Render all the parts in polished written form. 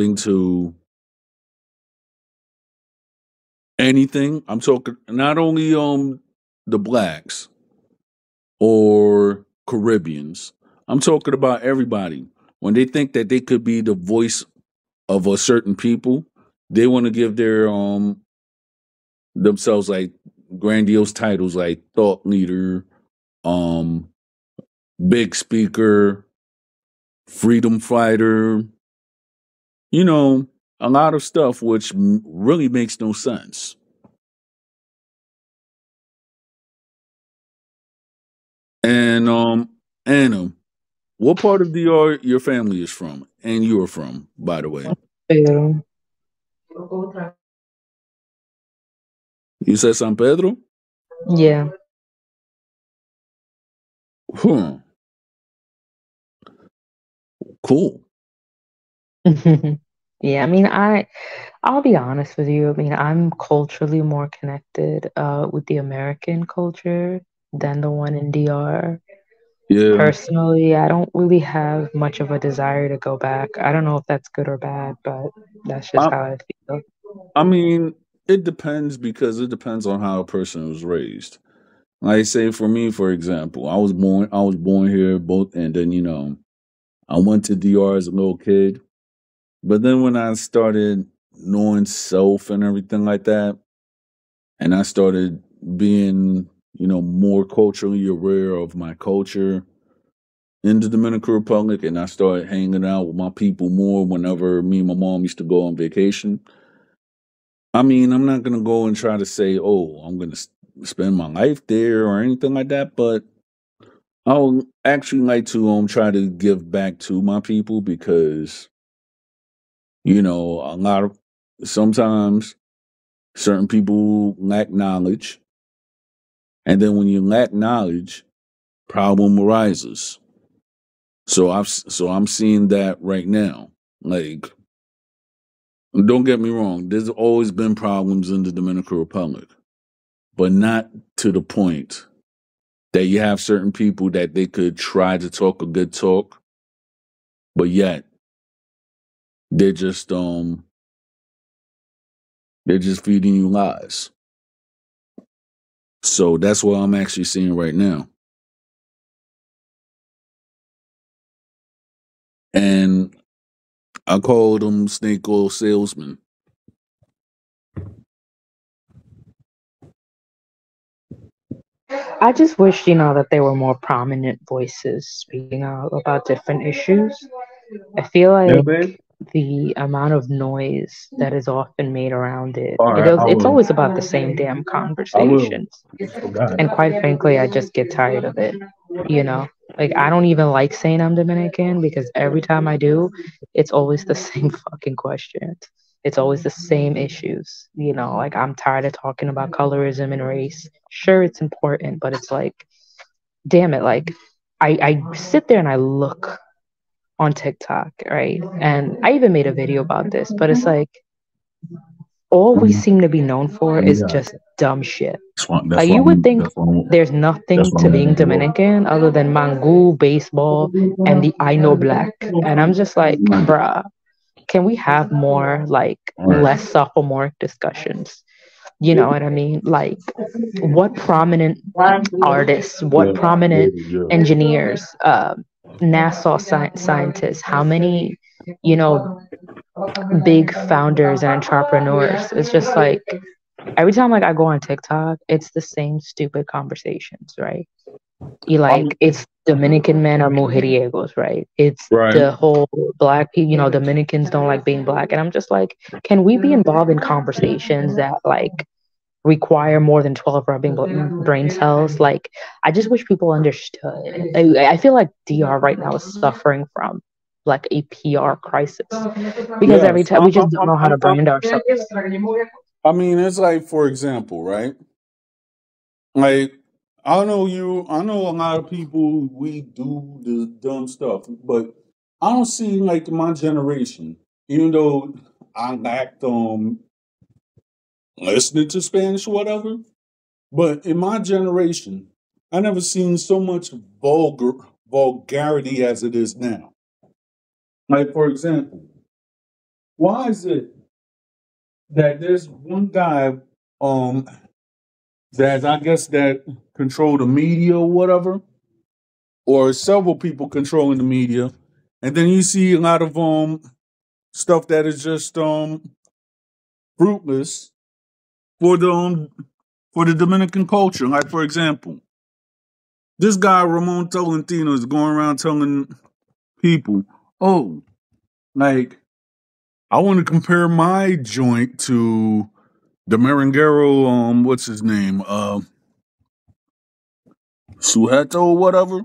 to anything. I'm talking not only the blacks or Caribbeans. I'm talking about everybody. When they think that they could be the voice of a certain people, they want to give their themselves like grandiose titles like thought leader, um, big speaker, freedom fighter, you know, a lot of stuff which really makes no sense. And Anna, what part of DR your family is from, and you are from, by the way? Pero, You said San Pedro. yeah. Huh. Cool. Yeah, I mean, I'll be honest with you. I mean, I'm culturally more connected with the American culture than the one in DR. Yeah. Personally, I don't really have much of a desire to go back. I don't know if that's good or bad, but that's just I how I feel. I mean, it depends because it depends on how a person was raised. Like say for me, for example, I was born here both, and then I went to DR as a little kid. But then when I started knowing self and everything like that, and I started being, more culturally aware of my culture in the Dominican Republic, and I started hanging out with my people more whenever me and my mom used to go on vacation. I mean, I'm not gonna go and try to say, "Oh, I'm gonna spend my life there" or anything like that, but I would actually like to try to give back to my people because a lot of sometimes certain people lack knowledge, and then when you lack knowledge, problem arises. So I'm seeing that right now. Like, don't get me wrong, there's always been problems in the Dominican Republic, but not to the point that you have certain people that they could try to talk a good talk, but yet they're just um they're just feeding you lies. So that's what I'm actually seeing right now. And I call them snake oil salesmen. I just wish, that there were more prominent voices speaking out about different issues. I feel Yeah, like babe. the amount of noise that is often made around it, All right, I it's will. always about the same damn I will. conversations. I forgot. And quite frankly, I just get tired of it, you know? Like, I don't even like saying I'm Dominican because every time I do, it's always the same fucking questions. It's always the same issues, Like, I'm tired of talking about colorism and race. Sure, it's important, but it's like, damn it. Like, I sit there and I look on TikTok, right? And I even made a video about this, but it's like, all we Mhm. seem to be known for Let me is got. just dumb shit. That's why. That's Like why you would I'm. think there's That's nothing why to I'm being moving you up. Dominican other than mango, baseball, and the I know black. And I'm just like, bruh, can we have more like All right. less sophomoric discussions? You know what I mean? Like what prominent artists, what Yeah. prominent Yeah. engineers, scientists, how many, you know, big founders and entrepreneurs. It's just like every time like I go on TikTok, it's the same stupid conversations, right? You I mean, like it's Dominican men are mujeriegos, right? It's right. the whole black people, Dominicans don't like being black. And I'm just like, can we be involved in conversations that like require more than 12 brain cells? Like, I just wish people understood. I feel like DR right now is suffering from like a PR crisis because every Yes. time we just don't know how to brand ourselves. I mean, it's like, for example, right? Like, I know you. I know a lot of people. We do the dumb stuff, but I don't see like my generation. Even though I lacked listening to Spanish or whatever, but in my generation, I never seen so much vulgarity as it is now. Like, for example. Why is it that there's one guy um that I guess that control the media or whatever, or several people controlling the media, and then you see a lot of stuff that is just fruitless for the Dominican culture. Like for example, this guy Ramon Tolentino is going around telling people, "Oh, like I want to compare my joint to the Marangero, what's his name, Sujeto or whatever."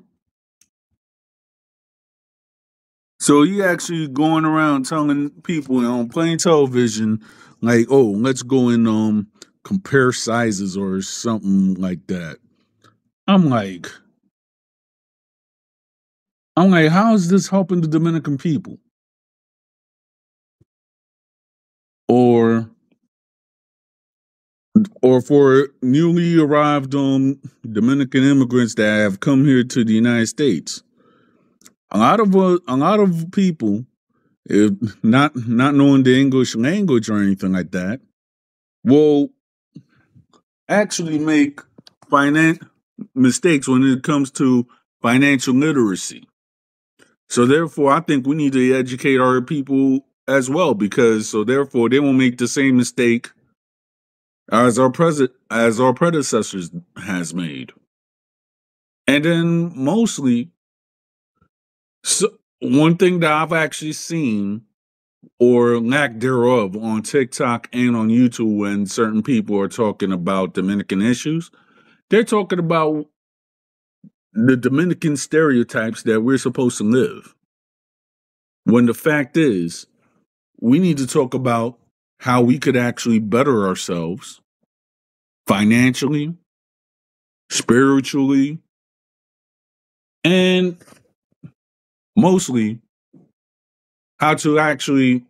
So he actually going around telling people on plain television, like, "Oh, let's go and compare sizes or something like that." I'm like, how is this helping the Dominican people? Or for newly arrived Dominican immigrants that have come here to the United States, a lot of people, if not knowing the English language or anything like that, will actually make finan- mistakes when it comes to financial literacy. So therefore, I think we need to educate our people as well, because so therefore they won't make the same mistake as our predecessors has made. And then mostly, so one thing that I've actually seen or lack thereof on TikTok and on YouTube when certain people are talking about Dominican issues, they're talking about the Dominican stereotypes that we're supposed to live. When the fact is, we need to talk about how we could actually better ourselves financially, spiritually, and mostly how to actually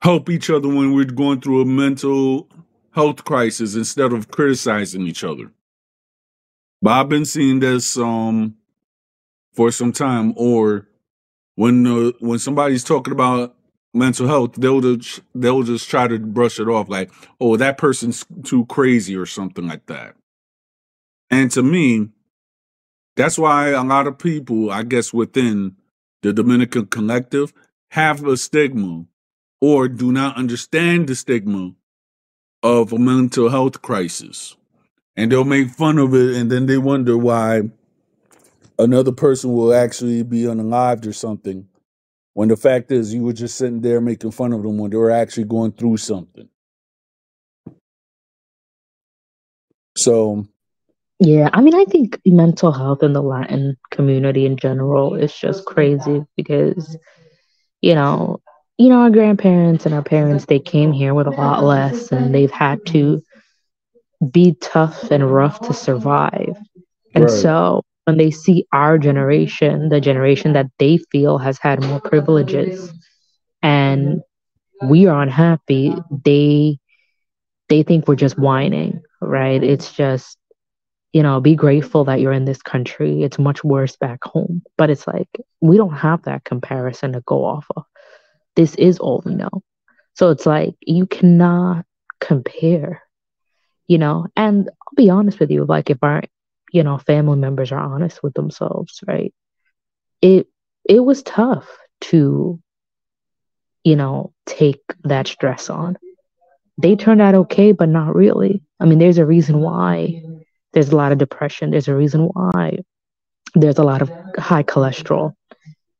help each other when we're going through a mental health crisis instead of criticizing each other. But I've been seeing this for some time, or when somebody's talking about mental health, they'll just try to brush it off like, "Oh, that person's too crazy" or something like that. And to me, that's why a lot of people, I guess, within the Dominican collective have a stigma or do not understand the stigma of a mental health crisis. And they'll make fun of it, and then they wonder why another person will actually be unalived or something. When the fact is, you were just sitting there making fun of them when they were actually going through something. So, Yeah, I mean, I think mental health in the Latin community in general is just crazy because, you know, our grandparents and our parents, they came here with a lot less and they've had to be tough and rough to survive. And right, so when they see our generation, the generation that they feel has had more privileges, and we are unhappy, they think we're just whining, right? It's just, be grateful that you're in this country. It's much worse back home. But it's like, we don't have that comparison to go off of. This is all we know. So it's like, you cannot compare, And I'll be honest with you, like, if our, family members are honest with themselves, right? It, it was tough to, take that stress on. They turned out okay, but not really. I mean, there's a reason why there's a lot of depression. There's a reason why there's a lot of high cholesterol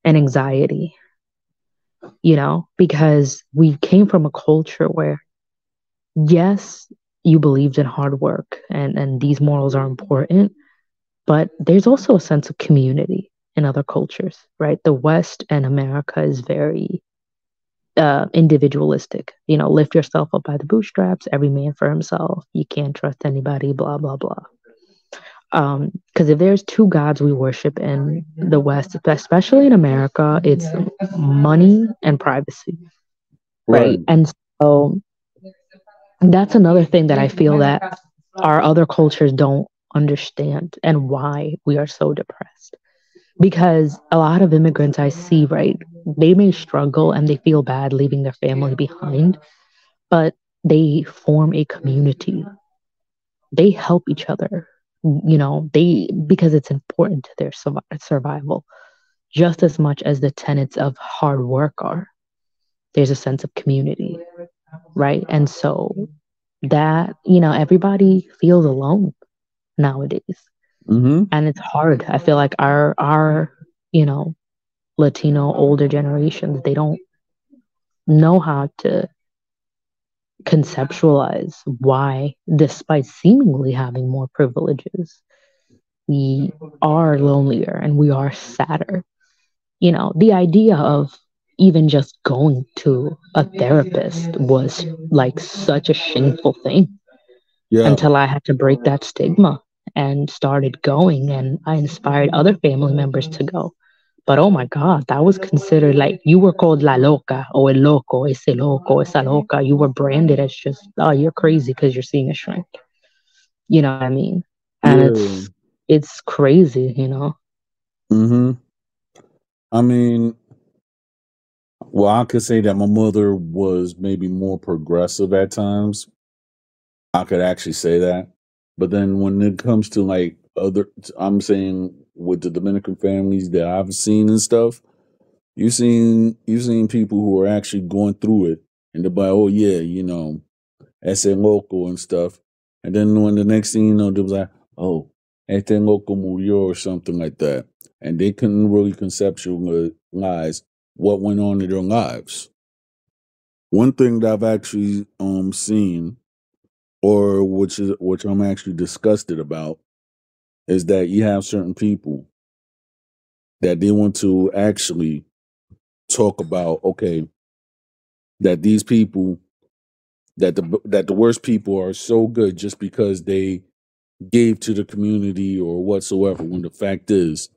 and anxiety, because we came from a culture where, yes, you believed in hard work and these morals are important, but there's also a sense of community in other cultures, right? The West and America is very individualistic. Lift yourself up by the bootstraps, every man for himself. You can't trust anybody, blah, blah, blah. Because if there's two gods we worship in the West, especially in America, it's money and privacy, right? right. And so that's another thing that I feel that our other cultures don't understand and why we are so depressed. because a lot of immigrants I see, right, they may struggle and they feel bad leaving their family behind, but they form a community. They help each other, they because it's important to their survival just as much as the tenets of hard work are. There's a sense of community, right? And so that, everybody feels alone nowadays. Mm-hmm. And it's hard. I feel like our, you know, Latino older generations, they don't know how to conceptualize why, despite seemingly having more privileges, we are lonelier and we are sadder. The idea of even just going to a therapist was like such a shameful thing Yeah. until I had to break that stigma and started going, and I inspired other family members to go. But oh my God, that was considered like you were called la loca or el loco, ese loco, esa loca. You were branded as just, oh, you're crazy because you're seeing a shrink. You know what I mean? And Yeah. it's crazy. Mm-hmm. I mean, well, I could say that my mother was maybe more progressive at times. I could actually say that. But then when it comes to like other, I'm saying with the Dominican families that I've seen and stuff, you've seen people who are actually going through it, and they're like, oh yeah, ese loco and stuff. And then when the next thing you know, they was like, oh, este loco murió or something like that, and they couldn't really conceptualize what went on in their lives. One thing that I've actually seen, or which I'm actually disgusted about, is that you have certain people that they want to actually talk about, okay, that these people that the worst people are so good just because they gave to the community or whatsoever, when the fact is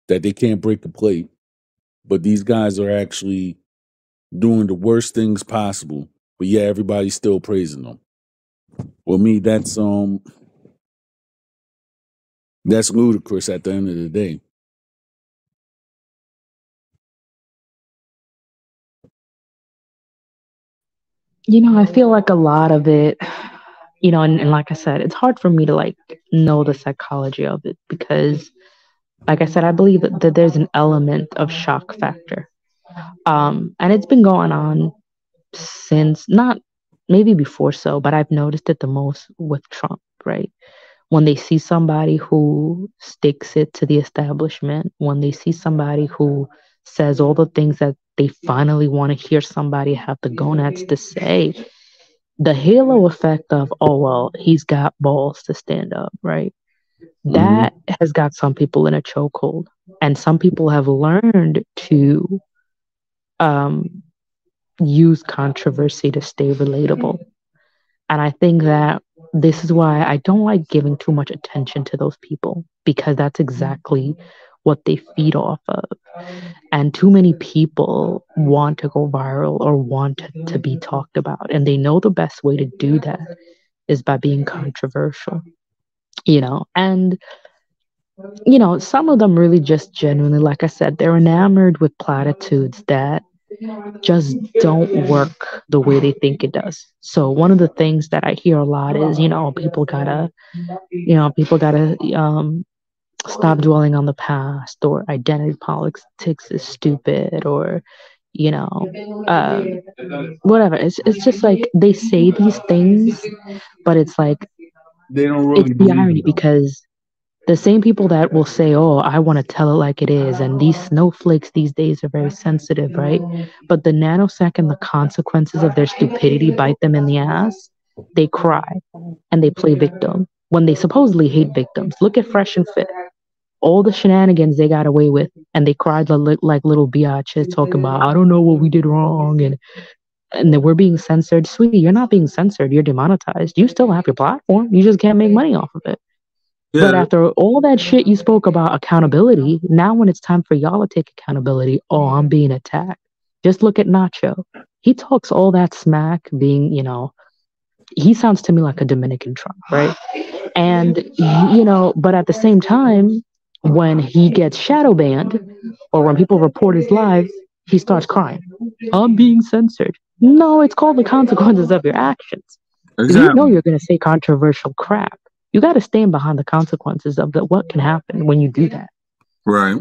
that they can't break a plate, but these guys are actually doing the worst things possible, but yeah, everybody's still praising them. Well, me, that's ludicrous at the end of the day. I feel like a lot of it, and like I said, it's hard for me to like know the psychology of it because, like I said, I believe that there's an element of shock factor. And it's been going on since not maybe before so, but I've noticed it the most with Trump, right? When they see somebody who sticks it to the establishment, when they see somebody who says all the things that they finally want to hear somebody have the gonads to say, the halo effect of, oh, well, he's got balls to stand up, right? Hmm. That has got some people in a chokehold. And some people have learned to um, use controversy to stay relatable. And I think that this is why I don't like giving too much attention to those people because that's exactly what they feed off of. And too many people want to go viral or want to be talked about. And they know the best way to do that is by being controversial. And, some of them really just genuinely, like I said, they're enamored with platitudes that just don't work the way they think it does. So one of the things that I hear a lot is, people gotta stop dwelling on the past, or identity politics is stupid, or you know, um, whatever. It's just like they say these things, but it's like They don't it's really the believe irony them. because the same people that will say, "Oh, I want to tell it like it is," and these snowflakes these days are very sensitive, right? But the nanosecond the consequences of their stupidity bite them in the ass, they cry and they play victim when they supposedly hate victims. Look at Fresh and Fit. All the shenanigans they got away with, and they cried like little biatches talking about, I don't know what we did wrong, and that we're being censored. Sweetie, you're not being censored. You're demonetized. You still have your platform. You just can't make money off of it. But Yeah, after all that shit you spoke about accountability, now when it's time for y'all to take accountability, oh, I'm being attacked. Just look at Nacho. He talks all that smack, he sounds to me like a Dominican Trump, right? And, but at the same time, When he gets shadow banned or when people report his lives, he starts crying. I'm being censored. No, it's called the consequences of your actions. If you know Exactly. you're going to say controversial crap, you got to stand behind the consequences of what can happen when you do that. Right.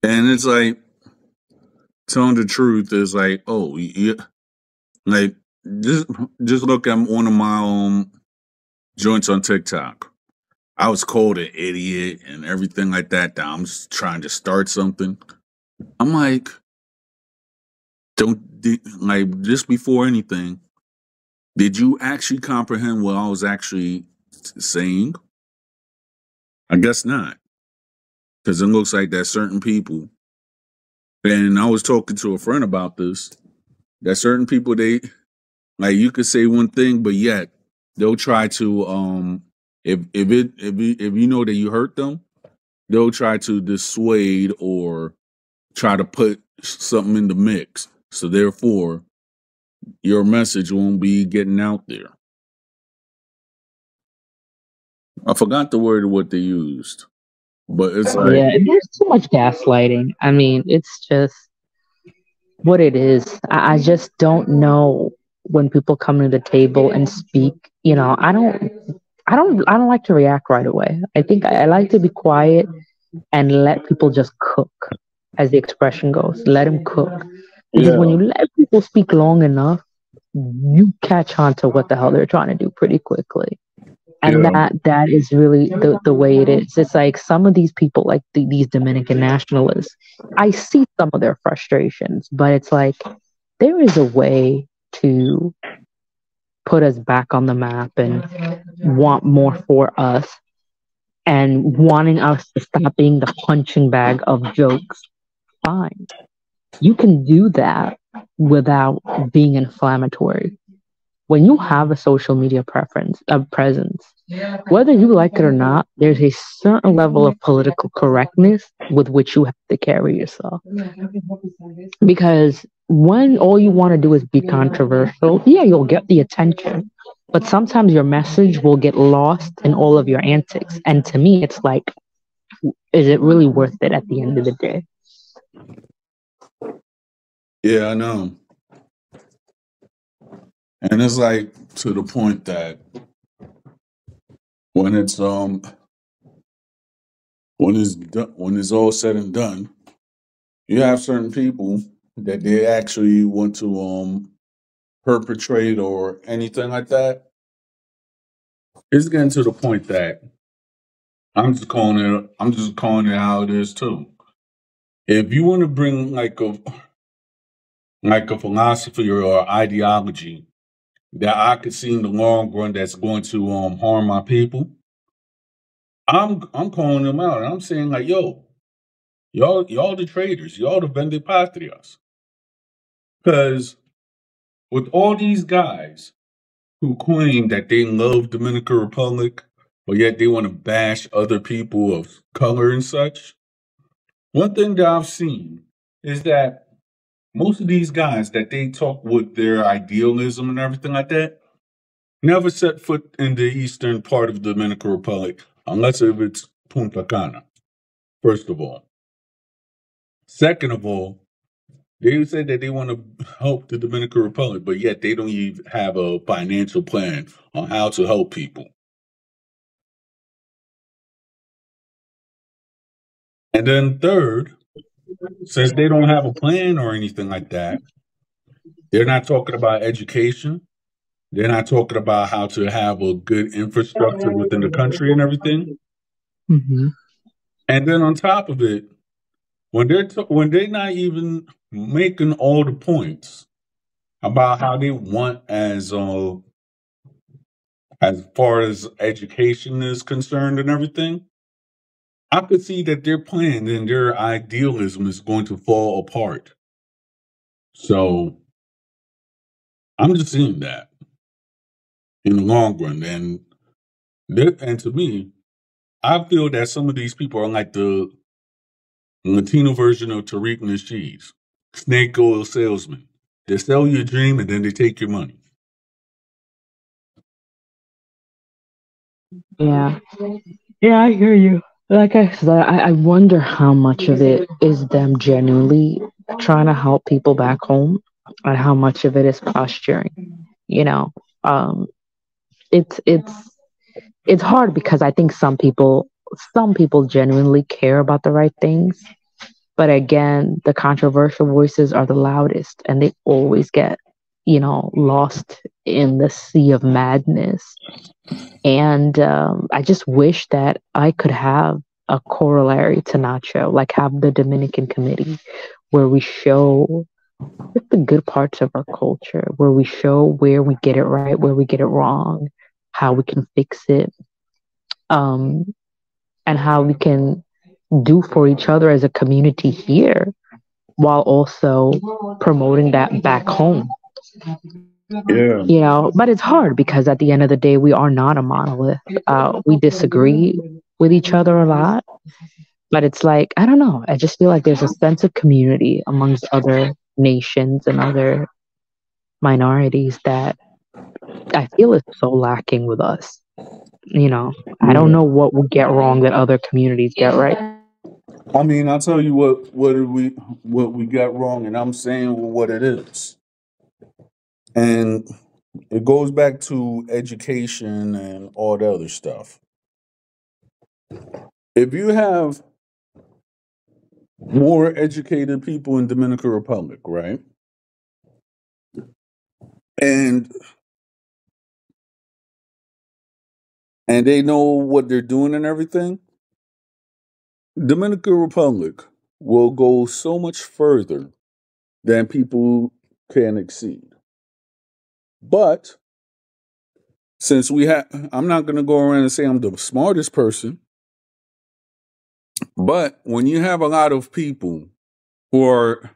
And it's like telling the truth is like, oh, yeah, like just just look at one of my joints on TikTok. I was called an idiot and everything like that. That I'm just trying to start something. I'm like, like just before anything, did you actually comprehend what I was actually saying? I guess not, because it looks like that certain people. And I was talking to a friend about this. That certain people, they like you could say one thing, but yet they'll try to if you know that you hurt them, they'll try to dissuade or try to put something in the mix. So therefore, your message won't be getting out there. I forgot the word of what they used, but it's like, Yeah, there's too much gaslighting. I mean, it's just what it is. I just don't know when people come to the table and speak. I don't like to react right away. I think I like to be quiet and let people just cook, as the expression goes. Let them cook, because when yeah, you let people speak long enough, you catch on to what the hell they're trying to do pretty quickly. And yeah, that is really the way it is. It's like some of these people, like these Dominican nationalists, I see some of their frustrations, but it's like there is a way to put us back on the map and want more for us and wanting us to stop being the punching bag of jokes. Fine. You can do that without being inflammatory. When you have a social media presence, whether you like it or not, there's a certain level of political correctness with which you have to carry yourself. Because when all you want to do is be controversial, yeah, you'll get the attention. But sometimes your message will get lost in all of your antics. And to me, it's like, is it really worth it at the end of the day? yeah, I know. And it's like to the point that when it's when it's all said and done, you have certain people that they actually want to perpetrate or anything like that. It's getting to the point that I'm just calling it how it is too. If you want to bring like a philosophy or ideology that I could see in the long run that's going to harm my people, I'm calling them out and I'm saying like, yo, y'all the traitors, y'all the vende patrias. Because with all these guys who claim that they love Dominican Republic, but yet they want to bash other people of color and such. One thing that I've seen is that most of these guys that they talk with their idealism and everything like that never set foot in the eastern part of the Dominican Republic unless if it's Punta Cana, first of all. Second of all, they say that they want to help the Dominican Republic, but yet they don't even have a financial plan on how to help people. And then third, since they don't have a plan or anything like that, they're not talking about education. They're not talking about how to have a good infrastructure within the country and everything. Mm-hmm. And then on top of it, when they're not even making all the points about how they want as far as education is concerned and everything, I could see that their plan and their idealism is going to fall apart. So I'm just seeing that in the long run, and to me, I feel that some of these people are like the Latino version of Tariq Nasheed, snake oil salesman. They sell you a dream and then they take your money. Yeah. Yeah, I hear you. Like I said, I wonder how much of it is them genuinely trying to help people back home and how much of it is posturing. You know, um, it's it's it's hard because I think some people genuinely care about the right things, but again, the controversial voices are the loudest, and they always get lost in the sea of madness. And I just wish that I could have a corollary to Nacho, like have the Dominican committee where we show just the good parts of our culture, where we show where we get it right, where we get it wrong, how we can fix it, um, and how we can do for each other as a community here while also promoting that back home. Yeah. But it's hard because at the end of the day, we are not a monolith. We disagree with each other a lot, but it's like, I don't know. I just feel like there's a sense of community amongst other nations and other minorities that I feel is so lacking with us. I don't Yeah. know what we get wrong that other communities get right. I mean, I'll tell you what we got wrong, and I'm saying what it is. And it goes back to education and all the other stuff. If you have more educated people in Dominican Republic, right? And and they know what they're doing and everything, Dominican Republic will go so much further than people can exceed. But since I'm not going to go around and say I'm the smartest person, but when you have a lot of people who are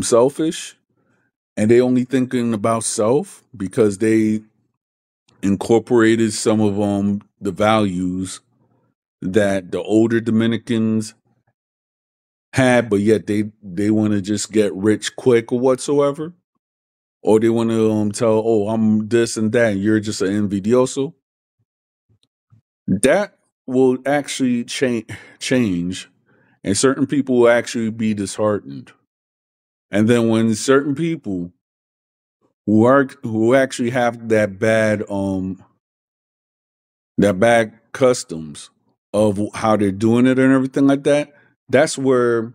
selfish and they only thinking about self because they incorporated some of the values that the older Dominicans had, but yet they want to just get rich quick or whatsoever, or they want to tell, oh, I'm this and that, and you're just an envidioso. That will actually change, and certain people will actually be disheartened. And then when certain people who actually have that bad customs of how they're doing it and everything like that, that's where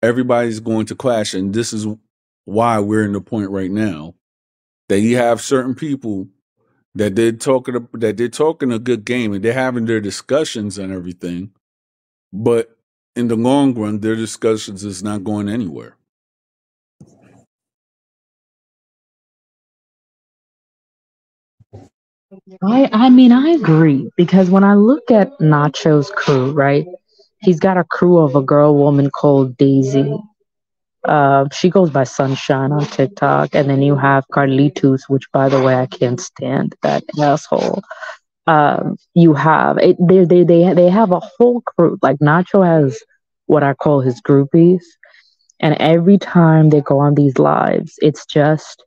everybody's going to clash. And this is why we're in the point right now that you have certain people that they're talking a good game and they're having their discussions and everything, but in the long run, their discussions is not going anywhere. I mean, I agree because when I look at Nacho's crew, right? He's got a crew of a woman called Daisy. She goes by Sunshine on TikTok, and then you have Carlitos, which, by the way, I can't stand that asshole. You have it. They have a whole crew. Like Nacho has what I call his groupies, and every time they go on these lives, it's just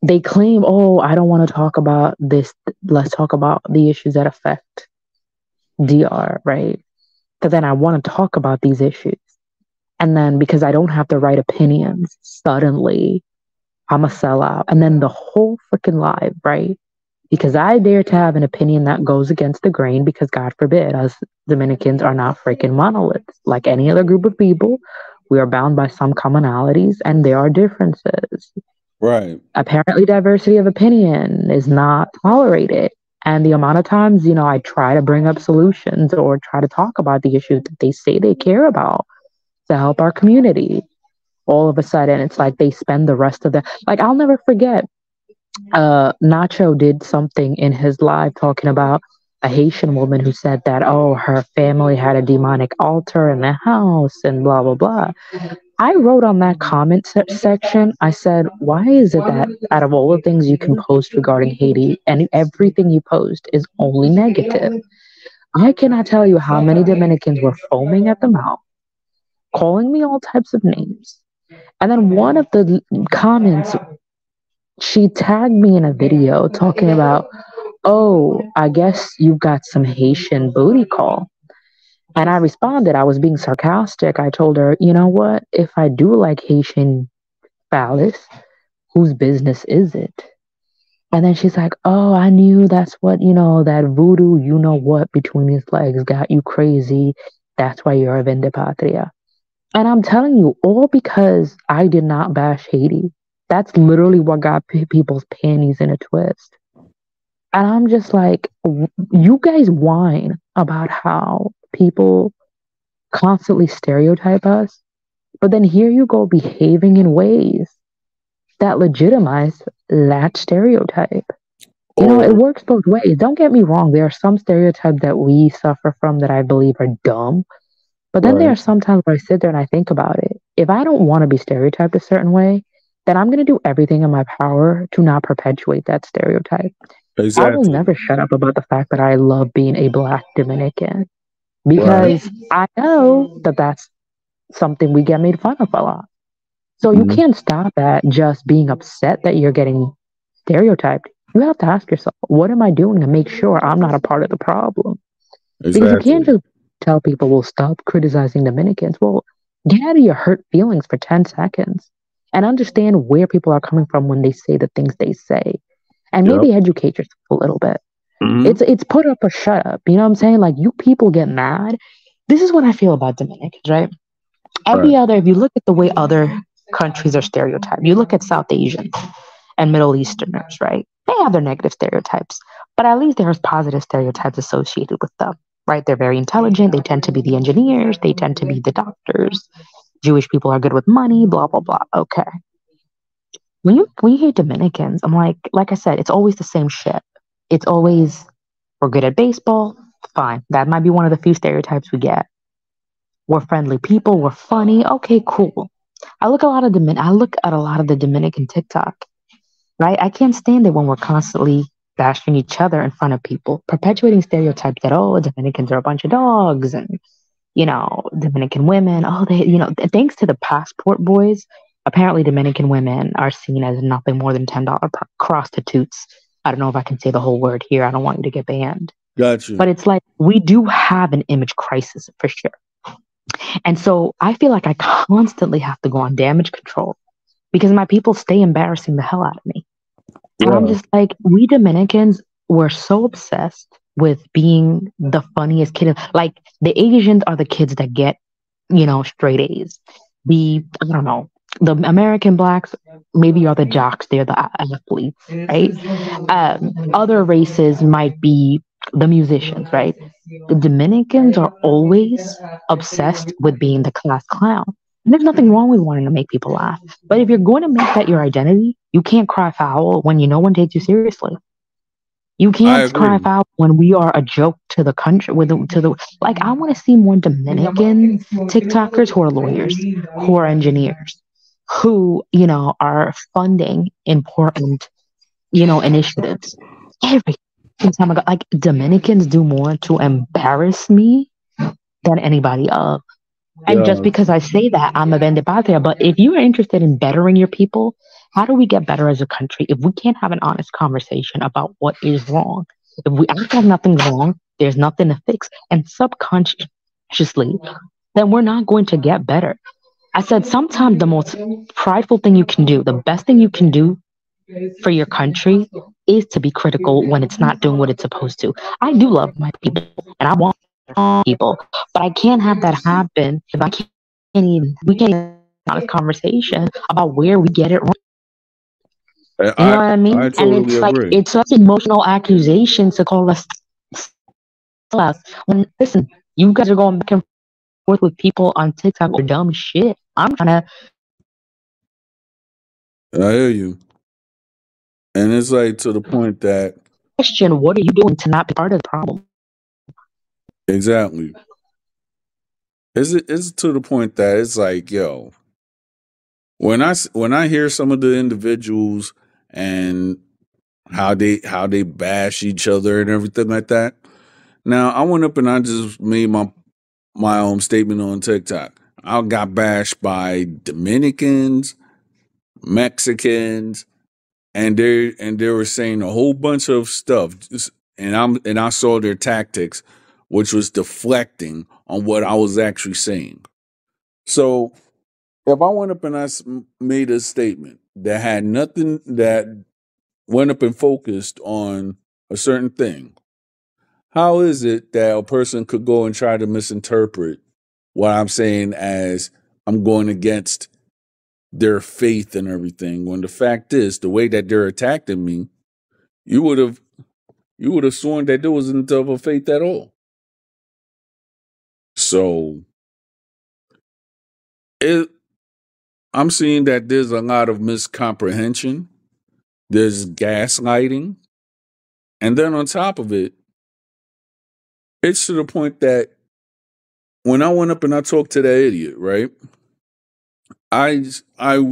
they claim, "Oh, I don't want to talk about this. Let's talk about the issues that affect DR, right?" But then I want to talk about these issues. And then because I don't have the right opinions, suddenly I'm a sellout. And then the whole freaking live, right? Because I dare to have an opinion that goes against the grain, because God forbid, us Dominicans are not freaking monoliths. Like any other group of people, we are bound by some commonalities and there are differences. Right. Apparently, diversity of opinion is not tolerated. And the amount of times, I try to bring up solutions or try to talk about the issues that they say they care about to help our community, all of a sudden it's like they spend the rest of the like I'll never forget Nacho did something in his live talking about a Haitian woman who said that, oh, her family had a demonic altar in the house and blah blah blah. I wrote on that comment section, I said, why is it that out of all the things you can post regarding Haiti and everything you post is only negative? I cannot tell you how many Dominicans were foaming at the mouth, calling me all types of names. And then one of the comments She tagged me in a video talking about, oh, I guess you got some Haitian booty call. And I responded, I was being sarcastic. I told her, you know what? If I do like Haitian phallus, whose business is it? And then she's like, oh, I knew that's what, that voodoo, you know what, between his legs got you crazy. That's why you're a Vendipatria. And I'm telling you, all because I did not bash Haiti. That's literally what got people's panties in a twist. And I'm just like, you guys whine about how people constantly stereotype us, but then here you go behaving in ways that legitimize that stereotype. It Or works both ways. Don't get me wrong. There are some stereotypes that we suffer from that I believe are dumb. But then there right, are some times where I sit there and I think about it. If I don't want to be stereotyped a certain way, then I'm going to do everything in my power to not perpetuate that stereotype. I will exactly, never shut up about the fact that I love being a Black Dominican right, because I know that that's something we get made fun of a lot. So you hmm, can't stop at just being upset that you're getting stereotyped. You have to ask yourself, what am I doing to make sure I'm not a part of the problem? Because you can't exactly, just tell people, well, stop criticizing Dominicans. Well, get out of your hurt feelings for 10 seconds and understand where people are coming from when they say the things they say. And yep, maybe educate yourself a little bit. hmm, It's put up or shut up. You know what I'm saying? Like you people get mad. This is what I feel about Dominicans, right? right, If you look at the way other countries are stereotyped, you look at South Asians and Middle Easterners, right? They have their negative stereotypes, but at least there's positive stereotypes associated with them, right? They're very intelligent. They tend to be the engineers. They tend to be the doctors. Jewish people are good with money, blah, blah, blah. Okay. When you hear Dominicans, I'm like I said, it's always the same shit. It's always, we're good at baseball. Fine. That might be one of the few stereotypes we get. We're friendly people. We're funny. Okay, cool. I look at a lot of the Dominican TikTok, right? I can't stand it when we're constantly bashing each other in front of people, perpetuating stereotypes that, oh, Dominicans are a bunch of dogs and, Dominican women, oh, thanks to the passport boys, apparently Dominican women are seen as nothing more than $10 prostitutes. I don't know if I can say the whole word here. I don't want you to get banned. got you. But it's like we do have an image crisis for sure. And so I feel like I constantly have to go on damage control because my people stay embarrassing the hell out of me. And I'm Yeah, just like, we Dominicans were so obsessed with being the funniest kid. Like the Asians are the kids that get, straight A's. I don't know, the American blacks maybe are the jocks, they're the athletes, right? Other races might be the musicians, right? The Dominicans are always obsessed with being the class clown. And there's nothing wrong with wanting to make people laugh. But if you're going to make that your identity, you can't cry foul when no one takes you seriously. You I can't cry agree. foul when we are a joke to the country. Like, I want to see more Dominican TikTokers who are lawyers, who are engineers, who are funding important initiatives. Every time I go, like Dominicans do more to embarrass me than anybody else. And just Yeah, because I say that, I'm a vende patria. But if you are interested in bettering your people, how do we get better as a country if we can't have an honest conversation about what is wrong? If we act like nothing's wrong, there's nothing to fix, and subconsciously, then we're not going to get better. I said sometimes the most prideful thing you can do, the best thing you can do for your country is to be critical when it's not doing what it's supposed to. I do love my people and I want people, but I can't have that happen if I can't even we can't even have a conversation about where we get it wrong. I You know I what I I mean? And totally it's like agree. it's such emotional accusation to call us sellouts. When listen, you guys are going back and forth with people on TikTok or dumb shit. I'm trying to I hear you, and it's like to the point that question what are you doing to not be part of the problem? exactly. It's to the point that it's like, yo, when I hear some of the individuals and how they bash each other and everything like that. Now I went up and I just made my own statement on TikTok. I got bashed by Dominicans, Mexicans, and they were saying a whole bunch of stuff, and I saw their tactics, which was deflecting on what I was actually saying. So if I went up and made a statement that had nothing, that went up and focused on a certain thing, how is it that a person could go and try to misinterpret what I'm saying as I'm going against their faith and everything, when the fact is the way that they're attacking me, you would have you would have sworn that there wasn't of a faith at all. So it, I'm seeing that there's a lot of miscomprehension, there's gaslighting, and then on top of it, it's to the point that when I went up and I talked to that idiot, right? I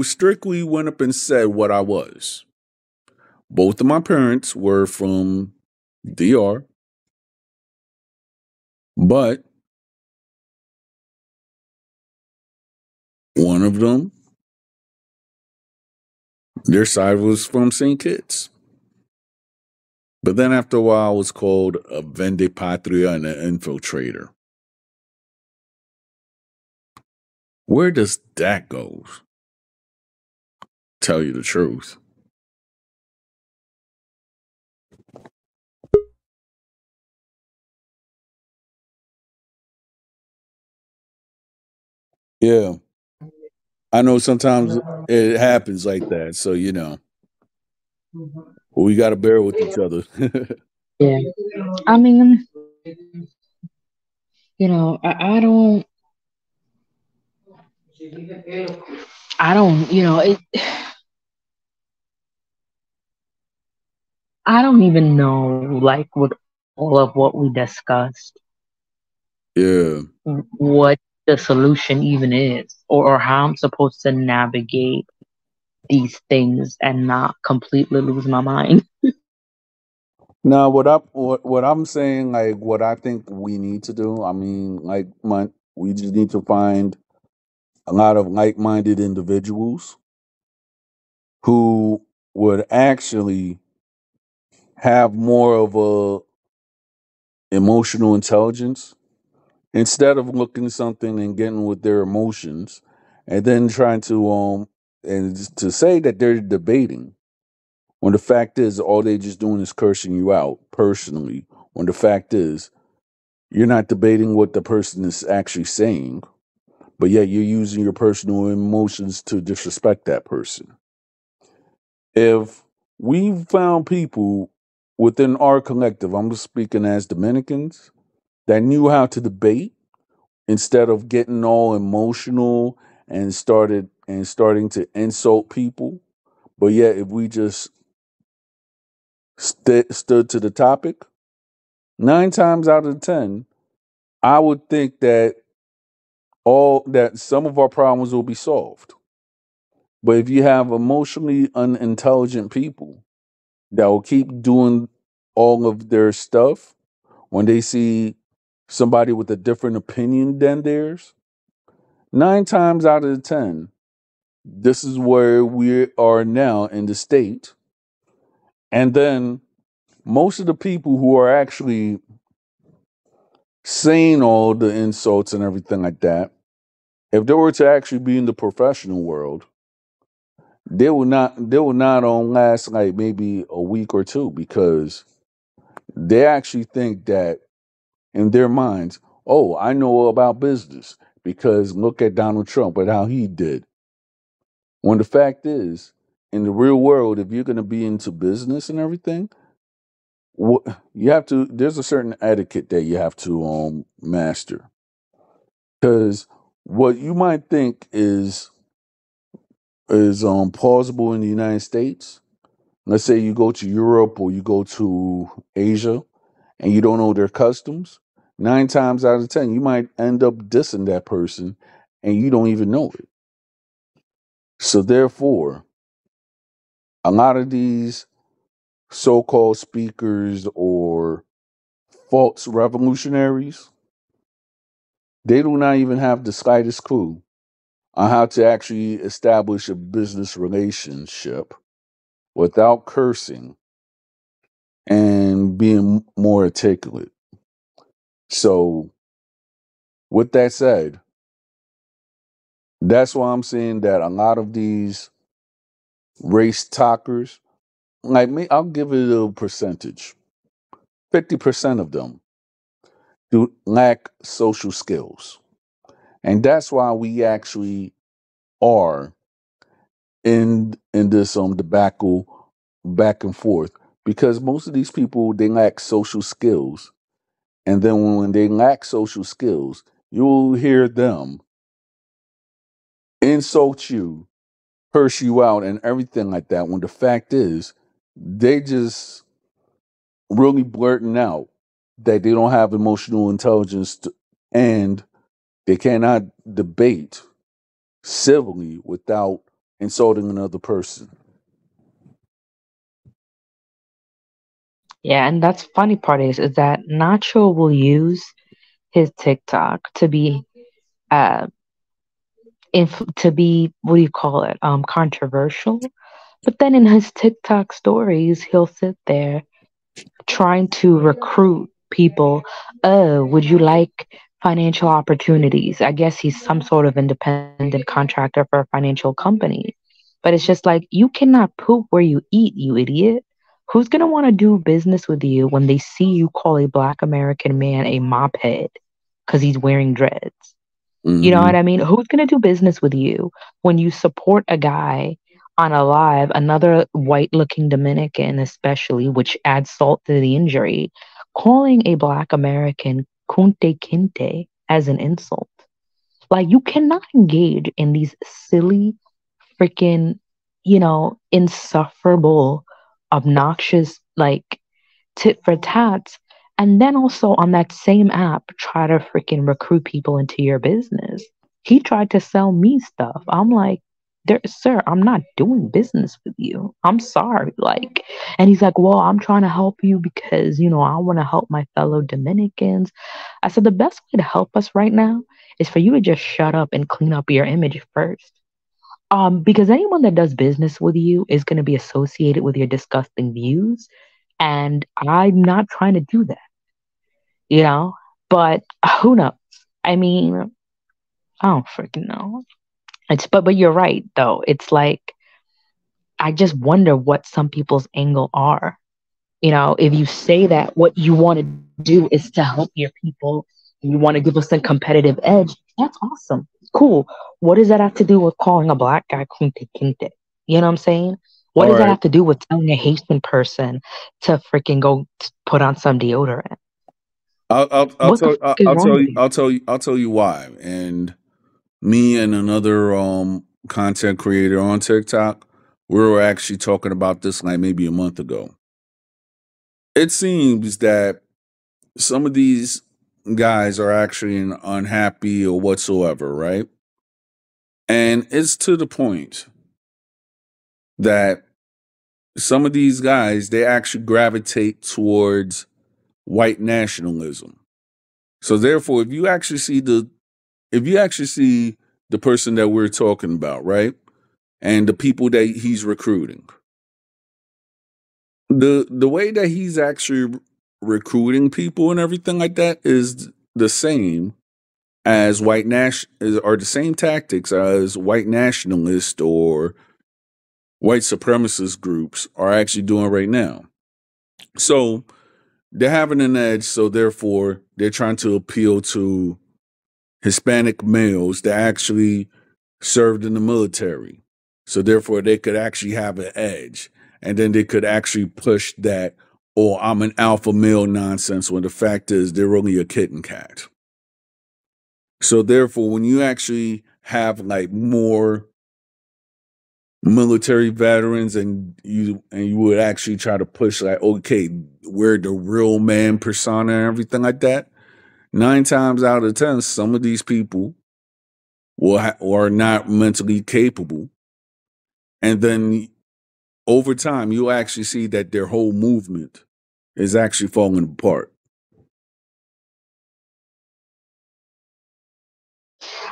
strictly went up and said what I was. Both of my parents were from DR, but one of them, their side was from St. Kitts. But then after a while, I was called a Vende Patria and an infiltrator. Where does that go? Tell you the truth. Yeah, I know sometimes it happens like that. So, we got to bear with each other. Yeah. I mean, I don't, I don't even know, like, with all of what we discussed, Yeah. what the solution even is, or how I'm supposed to navigate these things and not completely lose my mind. Now, what I'm saying, like what I think we need to do. I mean, like we just need to find a lot of like-minded individuals who would actually have more of a emotional intelligence instead of looking at something and getting with their emotions and then trying to and to say that they're debating when the fact is all they just doing is cursing you out personally, when the fact is you're not debating what the person is actually saying, but yet you're using your personal emotions to disrespect that person. If we found people within our collective, I'm speaking as Dominicans, that knew how to debate instead of getting all emotional and starting to insult people, but yet if we just stood to the topic, 9 times out of 10, I would think that all that some of our problems will be solved. But if you have emotionally unintelligent people that will keep doing all of their stuff when they see somebody with a different opinion than theirs, 9 times out of 10, this is where we are now in the state. And then most of the people who are actually saying all the insults and everything like that, if they were to actually be in the professional world, they will not last like maybe a week or two because they actually think that in their minds, oh, I know about business because look at Donald Trump and how he did. When the fact is, in the real world, if you're going to be into business and everything, you have to. There's a certain etiquette that you have to master because what you might think is plausible in the United States. Let's say you go to Europe or you go to Asia and you don't know their customs. 9 times out of 10, you might end up dissing that person and you don't even know it. So therefore, a lot of these so-called speakers or false revolutionaries, they do not even have the slightest clue on how to actually establish a business relationship without cursing and being more articulate. So, with that said, that's why I'm saying that a lot of these race talkers, like me, I'll give it a percentage. 50% of them do lack social skills. And that's why we actually are in this debacle back and forth. Because most of these people they lack social skills. And then when they lack social skills, you'll hear them insult you, curse you out, and everything like that. When the fact is, they just really blurting out that they don't have emotional intelligence and they cannot debate civilly without insulting another person. Yeah, and that's funny part is that Nacho will use his TikTok to be uh to be, what do you call it, controversial. But then in his TikTok stories, he'll sit there trying to recruit people. Oh, would you like financial opportunities? I guess he's some sort of independent contractor for a financial company. But it's just like, you cannot poop where you eat, you idiot. Who's going to want to do business with you when they see you call a black American man a mop head because he's wearing dreads? You know what Hmm. I mean? Who's going to do business with you when you support a guy on a live, another white looking Dominican, especially, which adds salt to the injury, calling a black American Kunte Kinte as an insult? Like, you cannot engage in these silly, freaking, insufferable, obnoxious, like, tit for tats. And then also on that same app, try to freaking recruit people into your business. He tried to sell me stuff. I'm like, there, sir, I'm not doing business with you. I'm sorry. Like, and he's like, well, I'm trying to help you because, I want to help my fellow Dominicans. I said, the best way to help us right now is for you to just shut up and clean up your image first. Because anyone that does business with you is going to be associated with your disgusting views. And I'm not trying to do that, you know? But who knows? I mean, I don't freaking know. But you're right though. It's like I just wonder what some people's angle are. If you say that what you want to do is to help your people and you want to give us a competitive edge, that's awesome. Cool. What does that have to do with calling a black guy Kunte Kinte? You know what I'm saying? What All does that right. have to do with telling a Haitian person to freaking go put on some deodorant? I'll What the tell fuck is I'll wrong tell with you you? I'll tell you why. And me and another content creator on TikTok, we were actually talking about this like maybe a month ago. It seems that some of these guys are actually unhappy or whatsoever, right? And it's to the point that some of these guys they actually gravitate towards white nationalism. So therefore, if you actually see the person that we're talking about, right? And the people that he's recruiting. The way that he's actually recruiting people and everything like that is the same as are the same tactics as white nationalist or white supremacist groups are actually doing right now. So they're having an edge, so therefore they're trying to appeal to Hispanic males that actually served in the military. So therefore they could actually have an edge. And then they could actually push that, oh, I'm an alpha male nonsense when the fact is they're only a kitten cat. So therefore, when you actually have like more military veterans and you would actually try to push like, okay, we're the real man persona and everything like that, 9 times out of 10, some of these people are not mentally capable. And then over time, you'll actually see that their whole movement is actually falling apart.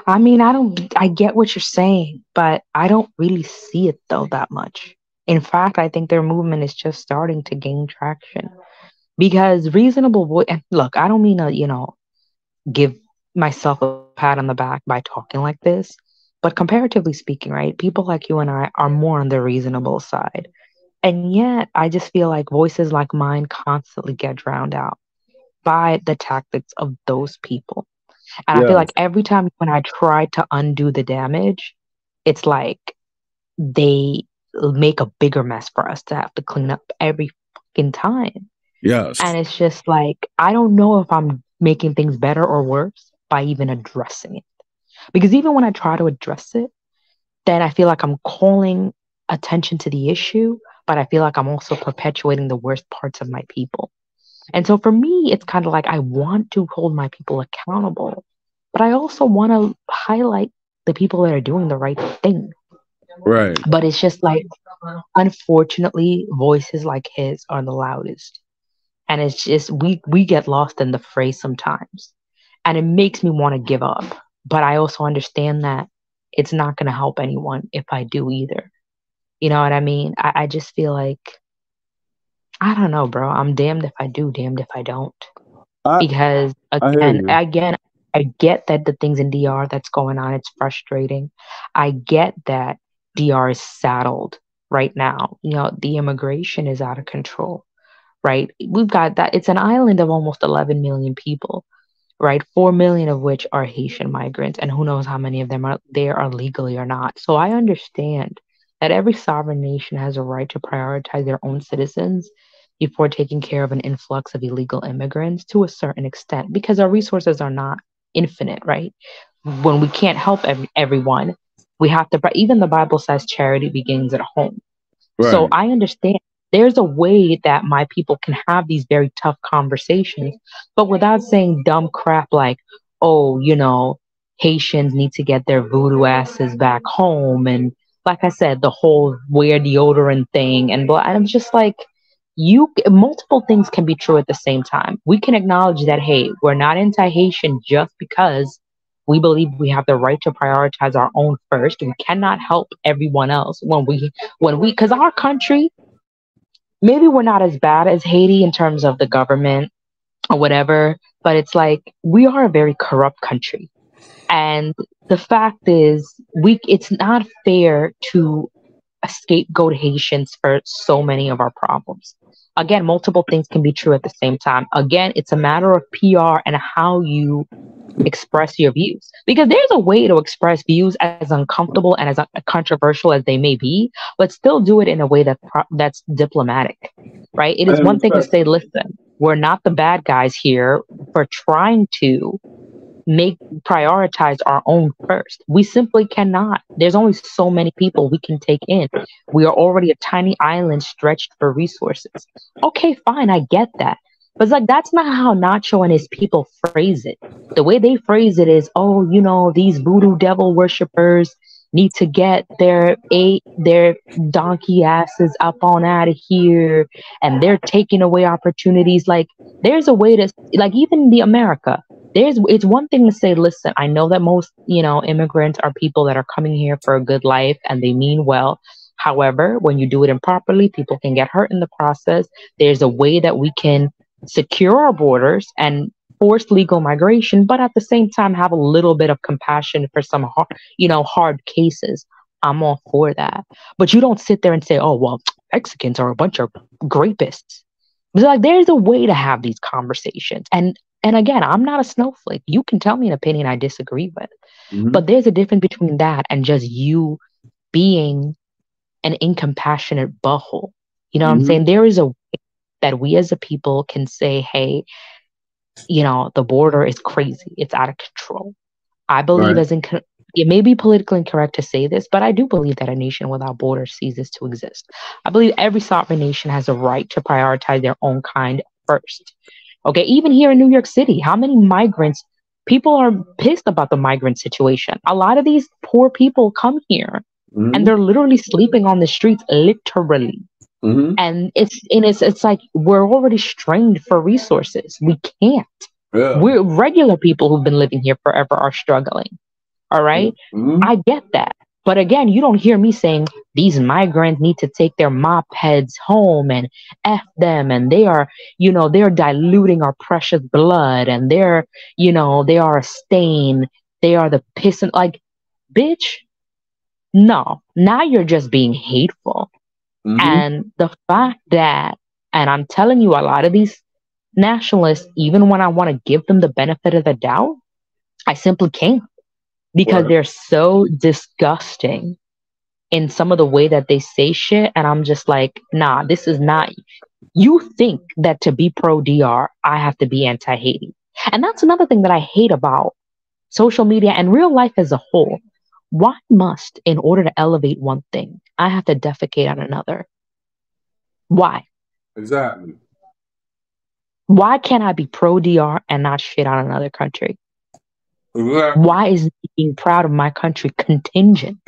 I mean, I get what you're saying, but I don't really see it though that much. In fact, I think their movement is just starting to gain traction because reasonable voice. And look, I don't mean to, give myself a pat on the back by talking like this, but comparatively speaking, right, people like you and I are more on the reasonable side. And yet, I just feel like voices like mine constantly get drowned out by the tactics of those people. And I feel Yes. like every time when I try to undo the damage, it's like they make a bigger mess for us to have to clean up every fucking time. Yes. And it's just like, I don't know if I'm making things better or worse by even addressing it. Because even when I try to address it, then I feel like I'm calling attention to the issue, but I feel like I'm also perpetuating the worst parts of my people. And so for me, it's kind of like I want to hold my people accountable, but I also want to highlight the people that are doing the right thing. Right. But it's just like, unfortunately, voices like his are the loudest. And it's just, we get lost in the fray sometimes. And it makes me want to give up. But I also understand that it's not going to help anyone if I do either. You know what I mean? I just feel like, I don't know, bro. I'm damned if I do, damned if I don't. I Because I hear you. again, I get that the things in DR that's going on, it's frustrating. I get that DR is saddled right now. The immigration is out of control, right? We've got that. It's an island of almost 11 million people, right? 4 million of which are Haitian migrants, and who knows how many of them are there are legally or not. So I understand that every sovereign nation has a right to prioritize their own citizens before taking care of an influx of illegal immigrants to a certain extent, because our resources are not infinite, right? When we can't help everyone, we have to, even the Bible says charity begins at home. So Right. I understand there's a way that my people can have these very tough conversations, but without saying dumb crap like, oh, Haitians need to get their voodoo asses back home. And like I said, the whole wear deodorant thing. And I'm just like, multiple things can be true at the same time. We can acknowledge that, hey, we're not anti Haitian just because we believe we have the right to prioritize our own first. We cannot help everyone else because our country, maybe we're not as bad as Haiti in terms of the government or whatever, but it's like we are a very corrupt country. And the fact is, it's not fair to scapegoat Haitians for so many of our problems. Again, multiple things can be true at the same time. Again, it's a matter of PR and how you express your views, because there's a way to express views as uncomfortable and as controversial as they may be, but still do it in a way that's diplomatic, right? It is And one thing to respect. say, listen, we're not the bad guys here for trying to make prioritize our own first. We simply cannot. There's only so many people we can take in. We are already a tiny island stretched for resources. Okay, fine, I get that. But it's like that's not how Nacho and his people phrase it. The way they phrase it is, oh, these voodoo devil worshippers need to get their donkey asses up on out of here, and they're taking away opportunities. Like there's a way to, like, even the America, it's one thing to say, listen, I know that most, immigrants are people that are coming here for a good life and they mean well. However, when you do it improperly, people can get hurt in the process. There's a way that we can secure our borders and force legal migration, but at the same time have a little bit of compassion for some hard cases. I'm all for that. But you don't sit there and say, oh, well, Mexicans are a bunch of rapists. It's like there's a way to have these conversations. And again, I'm not a snowflake. You can tell me an opinion I disagree with. Hmm. But there's a difference between that and just you being an incompassionate butthole. You know what I'm Hmm. saying? There is a way that we as a people can say, hey, the border is crazy. It's out of control. I believe Right. it may be politically incorrect to say this, but I do believe that a nation without borders ceases to exist. I believe every sovereign nation has a right to prioritize their own kind first. Okay, even here in New York City, how many migrants? People are pissed about the migrant situation. A lot of these poor people come here and Hmm. they're literally sleeping on the streets, literally. Hmm. And it's like we're already strained for resources. We can't. Yeah. We're regular people who've been living here forever are struggling. All right. Hmm. I get that. But again, you don't hear me saying these migrants need to take their mopeds home and F them, and they are, they're diluting our precious blood, and they are a stain. They are the piss and like, bitch, no. Now you're just being hateful. Mm-hmm. And the fact that, and I'm telling you, a lot of these nationalists, even when I want to give them the benefit of the doubt, I simply can't because Right. they're so disgusting in some of the way that they say shit. And I'm just like, nah, this is not. You think that to be pro DR, I have to be anti Haiti. And that's another thing that I hate about social media and real life as a whole. Why must, in order to elevate one thing, I have to defecate on another? Why? Exactly. Why can't I be pro DR and not shit on another country? Exactly. Why is being proud of my country contingent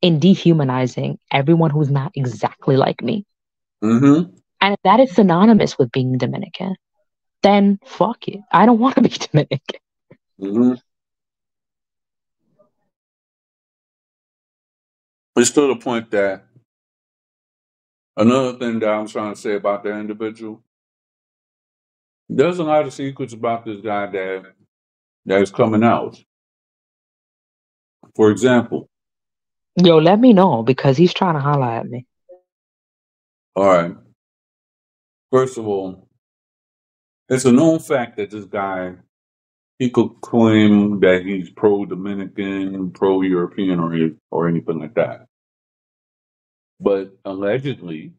in dehumanizing everyone who's not exactly like me? Mm-hmm. And if that is synonymous with being Dominican, then fuck it. I don't want to be Dominican. Mm-hmm. It's to the point that another thing that I'm trying to say about that individual, there's a lot of secrets about this guy that is coming out. For example, Yo, let me know because he's trying to holler at me. all right, first of all, it's a known fact that this guy he could claim that he's pro Dominican, pro European, or anything like that. But allegedly,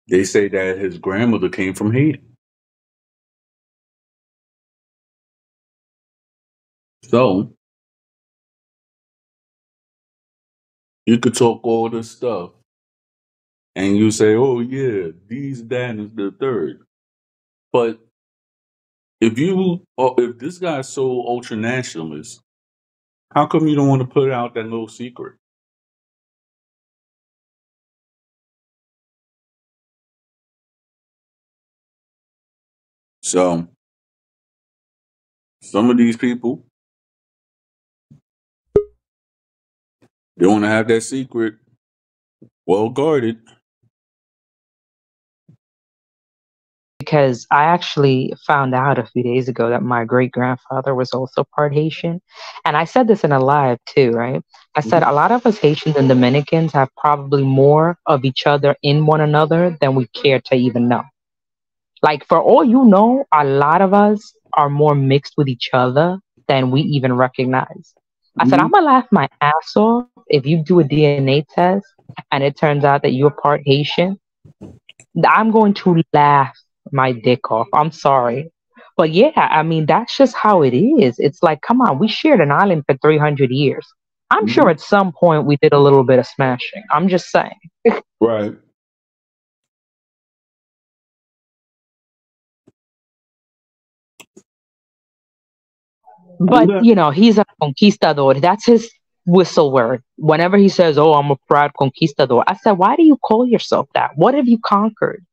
they say that his grandmother came from Haiti. So you could talk all this stuff and you say, oh, yeah, these, that, and the third. But if this guy's so ultra nationalist, how come you don't want to put out that little secret? So some of these people, they want to have that secret well guarded. Because I actually found out a few days ago that my great grandfather was also part Haitian. And I said this in a live too, right? I said a lot of us Haitians and Dominicans have probably more of each other in one another than we care to even know. Like, for all you know, a lot of us are more mixed with each other than we even recognize. I said, Mm-hmm. I'm gonna laugh my ass off if you do a DNA test and it turns out that you're part Haitian. I'm going to laugh my dick off. I'm sorry. But yeah, I mean, that's just how it is. It's like, come on, we shared an island for 300 years. I'm sure Mm-hmm. at some point we did a little bit of smashing. I'm just saying. Right. And But, he's a conquistador. That's his whistle word. Whenever he says, oh, I'm a proud conquistador, I said, why do you call yourself that? What have you conquered?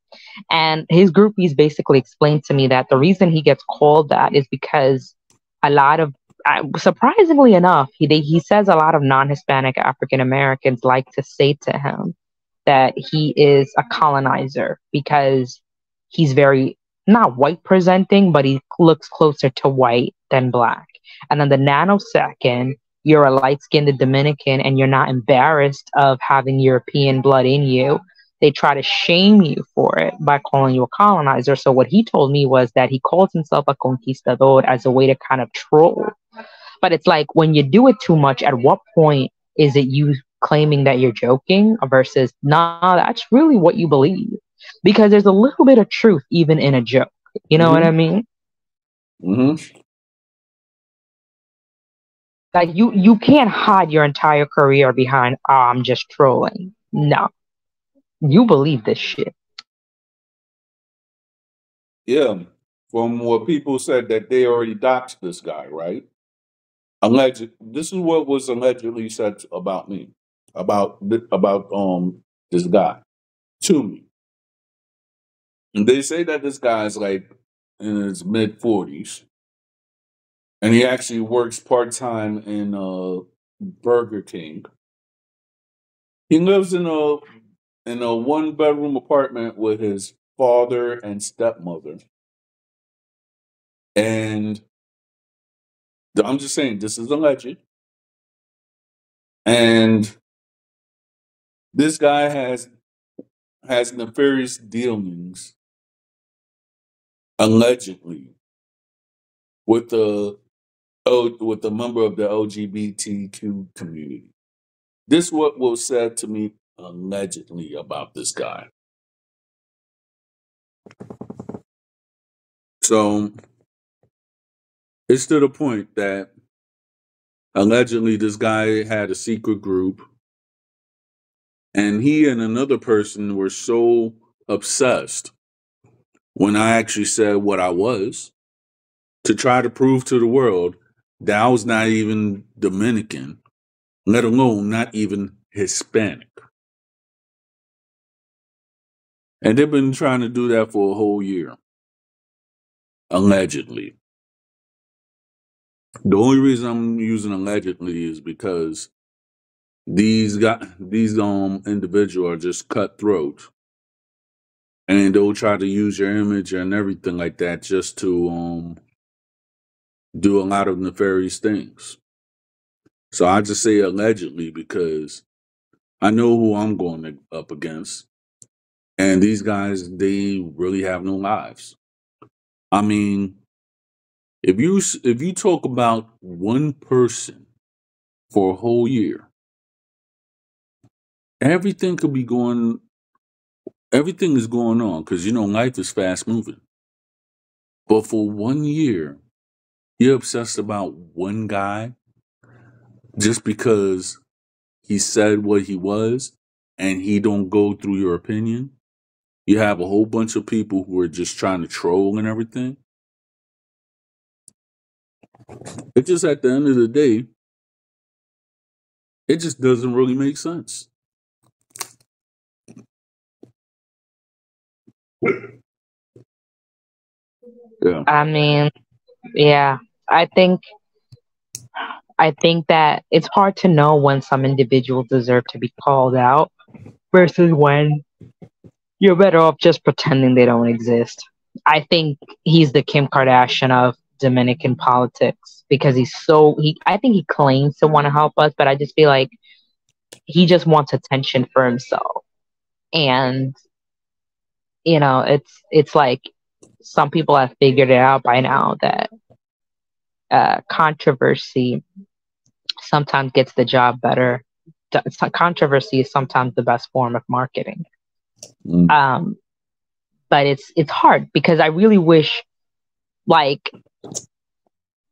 And his groupies basically explained to me that the reason he gets called that is because a lot of, surprisingly enough, he says a lot of non-Hispanic African Americans like to say to him that he is a colonizer because he's very not white presenting, but he looks closer to white than black. And then the nanosecond you're a light skinned Dominican and you're not embarrassed of having European blood in you, they try to shame you for it by calling you a colonizer. So what he told me was that he calls himself a conquistador as a way to kind of troll. But it's like when you do it too much, at what point is it you claiming that you're joking versus, nah, that's really what you believe? Because there's a little bit of truth even in a joke. You know what mm-hmm. I mean? Mm-hmm. Like you can't hide your entire career behind, oh, I'm just trolling. No, you believe this shit. Yeah. From what people said that they already doxed this guy, right? Alleged. This is what was allegedly said about me, about this guy to me. And they say that this guy's like in his mid 40s, and he actually works part time in Burger King. He lives in a 1 bedroom apartment with his father and stepmother. And I'm just saying, this is alleged. And this guy has nefarious dealings, allegedly, with with a member of the LGBTQ community. This what was said to me allegedly about this guy. So it's to the point that allegedly this guy had a secret group, and he and another person were so obsessed when I actually said what I was, to try to prove to the world that I was not even Dominican, let alone not even Hispanic. And they've been trying to do that for a whole year, allegedly. The only reason I'm using allegedly is because these individuals are just cutthroat, and they'll try to use your image and everything like that just to do a lot of nefarious things. So I just say allegedly because I know who I'm going up against, and these guys, they really have no lives. I mean, if you talk about one person for a whole year, everything could be going. Everything is going on because life is fast moving. But for 1 year, you're obsessed about one guy just because he said what he was, and he don't go through your opinion. You have a whole bunch of people who are just trying to troll and everything. It just, at the end of the day, it just doesn't really make sense. Yeah. I mean, yeah, I think I think that it's hard to know when some individuals deserve to be called out versus when you're better off just pretending they don't exist. I think he's the Kim Kardashian of Dominican politics because I think he claims to want to help us, but I just feel like he just wants attention for himself. And it's like some people have figured it out by now that controversy sometimes gets the job better. Controversy is sometimes the best form of marketing. Mm. But it's hard because I really wish, like,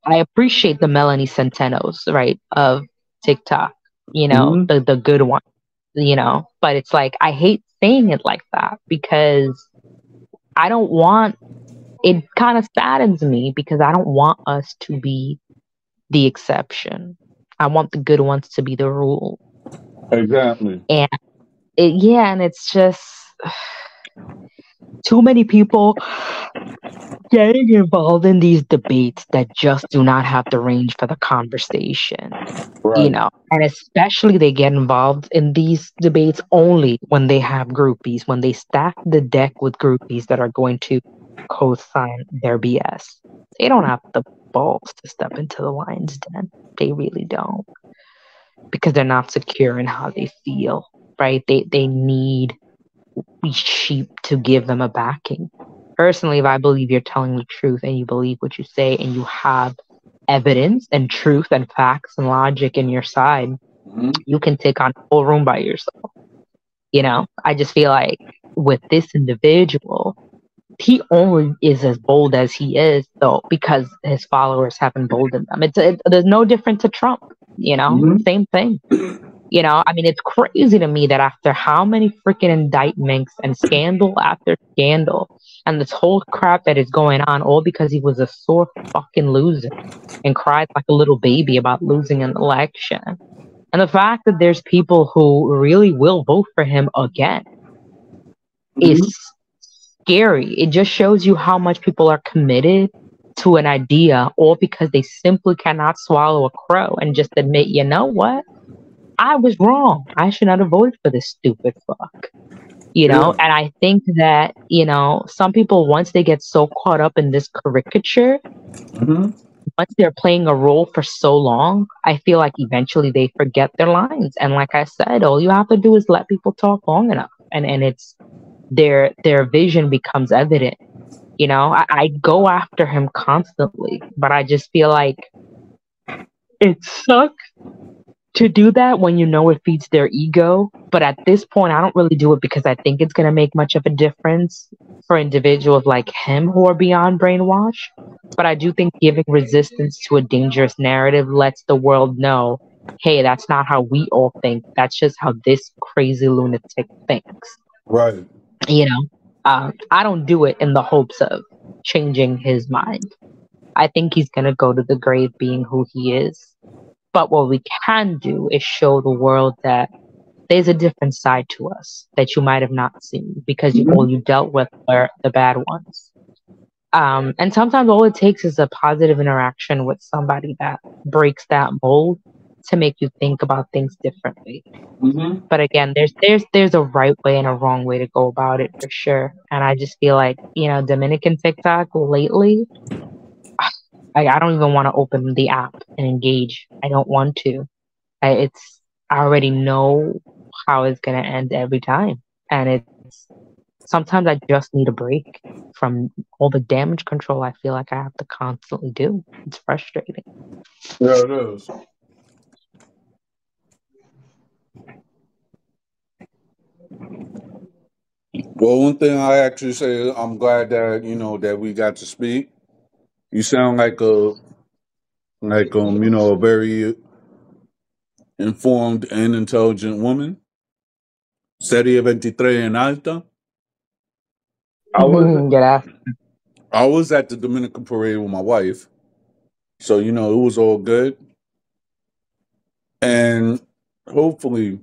I appreciate the Melanie Centenos, right, of TikTok, Mhm. the good one, but it's like, I hate saying it like that because I don't want, it kind of saddens me because I don't want us to be the exception. I want the good ones to be the rule. Exactly. And and it's just too many people getting involved in these debates that just do not have the range for the conversation, Right. and especially they get involved in these debates only when they have groupies, when they stack the deck with groupies that are going to co-sign their BS. They don't have the balls to step into the lion's den. They really don't, because they're not secure in how they feel, right? They need sheep to give them a backing. Personally, if I believe you're telling the truth and you believe what you say and you have evidence and truth and facts and logic in your side, Mhm. you can take on a whole room by yourself. I just feel like with this individual, he only is as bold as he is, though, because his followers have emboldened them. There's no different to Trump, Mhm. same thing. I mean, it's crazy to me that after how many freaking indictments and scandal after scandal and this whole crap that is going on, all because he was a sore fucking loser and cried like a little baby about losing an election. And the fact that there's people who really will vote for him again is Mhm. scary. It just shows you how much people are committed to an idea, or because they simply cannot swallow a crow and just admit, you know what? I was wrong. I should not have voted for this stupid fuck. Yeah. And I think that, some people, once they get so caught up in this caricature, Hmm. once they're playing a role for so long, I feel like eventually they forget their lines. And like I said, all you have to do is let people talk long enough, and it's their vision becomes evident. I go after him constantly, but I just feel like it sucks to do that when you know it feeds their ego. But at this point, I don't really do it because I think it's going to make much of a difference for individuals like him who are beyond brainwash. But I do think giving resistance to a dangerous narrative lets the world know, hey, that's not how we all think. That's just how this crazy lunatic thinks. Right. You know, I don't do it in the hopes of changing his mind. I think he's going to go to the grave being who he is. But what we can do is show the world that there's a different side to us that you might have not seen because all you dealt with were the bad ones. And sometimes all it takes is a positive interaction with somebody that breaks that mold to make you think about things differently. Hmm. But again, there's a right way and a wrong way to go about it for sure. And I just feel like, Dominican TikTok lately, I don't even want to open the app and engage. I don't want to. I already know how it's gonna end every time, and it's sometimes I just need a break from all the damage control I feel like I have to constantly do. It's frustrating. Yeah, it is. Well, one thing I actually say, I'm glad that that we got to speak. You sound like a very informed and intelligent woman. Serie 23 en alta. I was Get out. I was at the Dominican parade with my wife, so it was all good. And hopefully,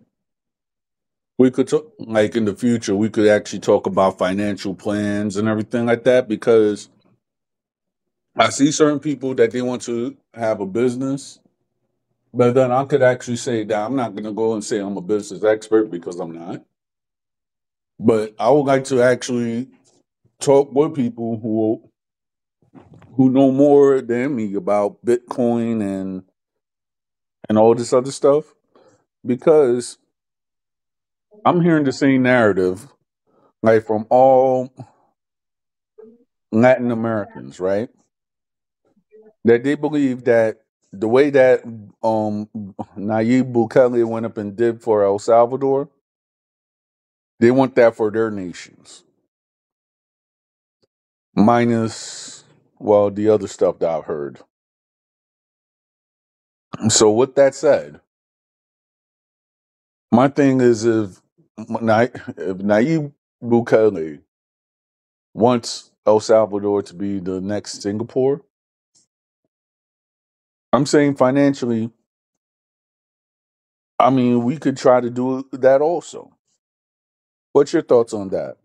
we could talk, like in the future, we could actually talk about financial plans and everything like that because I see certain people that they want to have a business, but then I could actually say that I'm not going to go and say I'm a business expert because I'm not. But I would like to actually talk with people who know more than me about Bitcoin and all this other stuff because I'm hearing the same narrative like from all Latin Americans, right? That they believe that the way that Nayib Bukele went up and did for El Salvador, they want that for their nations. Minus, well, the other stuff that I've heard. So with that said, my thing is if Nayib Bukele wants El Salvador to be the next Singapore, I'm saying financially, I mean, we could try to do that also. What's your thoughts on that?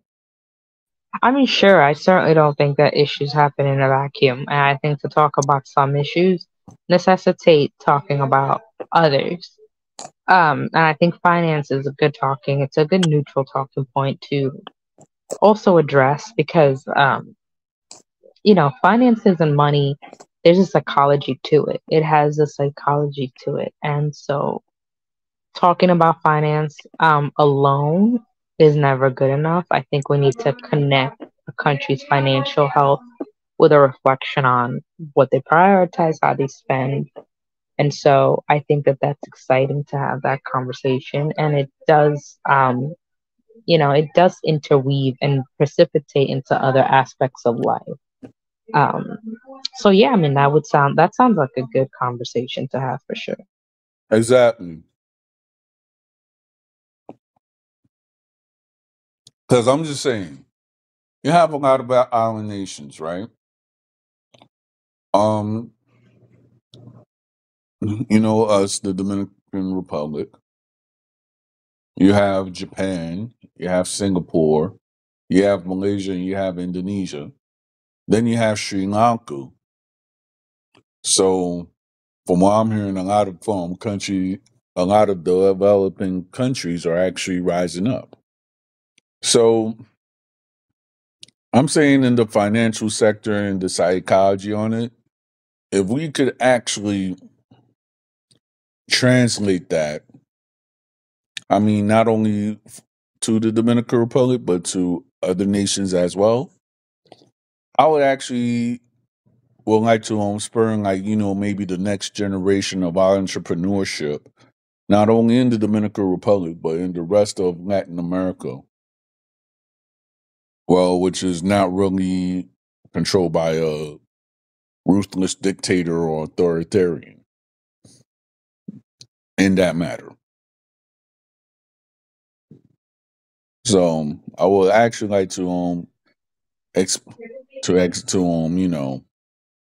I mean, sure, I certainly don't think that issues happen in a vacuum. And I think to talk about some issues necessitate talking about others. And I think finance is a good talking, it's a good neutral talking point to also address because, finances and money, there's a psychology to it. It has a psychology to it. And so talking about finance alone is never good enough. I think we need to connect a country's financial health with a reflection on what they prioritize, how they spend. And so I think that that's exciting to have that conversation. And it does interweave and precipitate into other aspects of life. Um, so yeah, I mean, that sounds like a good conversation to have for sure. Exactly. Because I'm just saying, you have a lot of island nations, right? Um, us, the Dominican Republic. You have Japan, you have Singapore, you have Malaysia, and you have Indonesia. Then you have Sri Lanka. So, from what I'm hearing, a lot of a lot of developing countries are actually rising up. So, I'm saying in the financial sector and the psychology on it, if we could actually translate that, I mean, not only to the Dominican Republic, but to other nations as well, I would actually would like to spur like, maybe the next generation of our entrepreneurship, not only in the Dominican Republic, but in the rest of Latin America. Well, which is not really controlled by a ruthless dictator or authoritarian in that matter. So I would actually like to ex-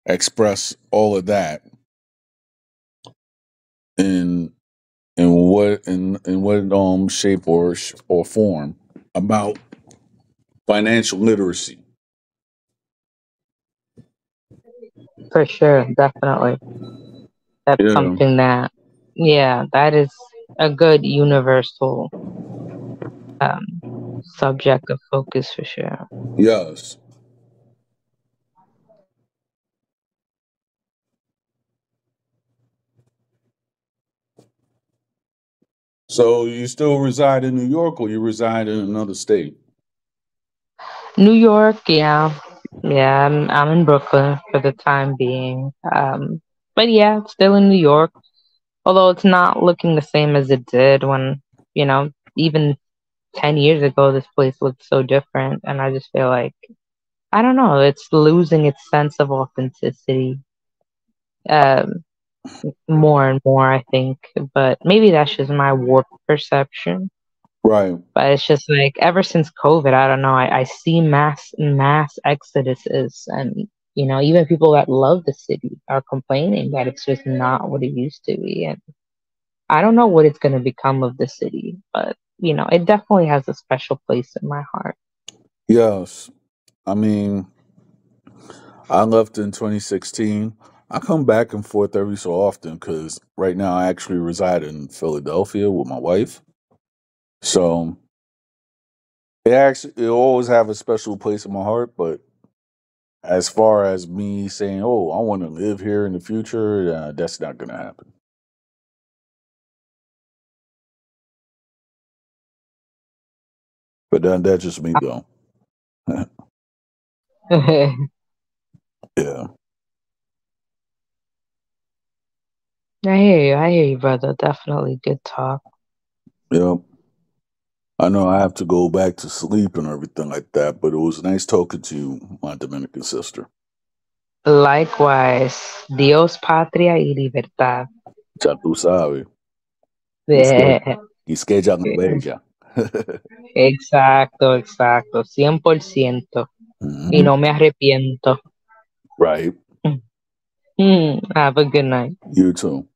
express all of that in in what shape or form about financial literacy. For sure, definitely. That's Yeah. something that, yeah, that is a good universal um, subject of focus for sure. Yes. So you still reside in New York, or you reside in another state? New York, yeah, yeah, I'm in Brooklyn for the time being. But yeah, still in New York, although it's not looking the same as it did when, even 10 years ago, this place looked so different. And I just feel like, I don't know, it's losing its sense of authenticity um, more and more, I think. But maybe that's just my warped perception. Right. But it's just like ever since COVID, I don't know, I see mass exoduses and even people that love the city are complaining that it's just not what it used to be. And I don't know what it's gonna become of the city, but it definitely has a special place in my heart. Yes. I mean, I left in 2016. I come back and forth every so often because right now I actually reside in Philadelphia with my wife. So it always have a special place in my heart. But as far as me saying, "Oh, I want to live here in the future," that's not going to happen. But then that's just me, though. I Yeah. I hear you, brother. Definitely good talk. Yep. I know I have to go back to sleep and everything like that, but it was nice talking to you, my Dominican sister. Likewise, Dios, patria y libertad. Ya tú sabes. Quisqueya la bella. Exacto, exacto, 100%. Y Mhm. no me arrepiento. Right. Have a good night. You too.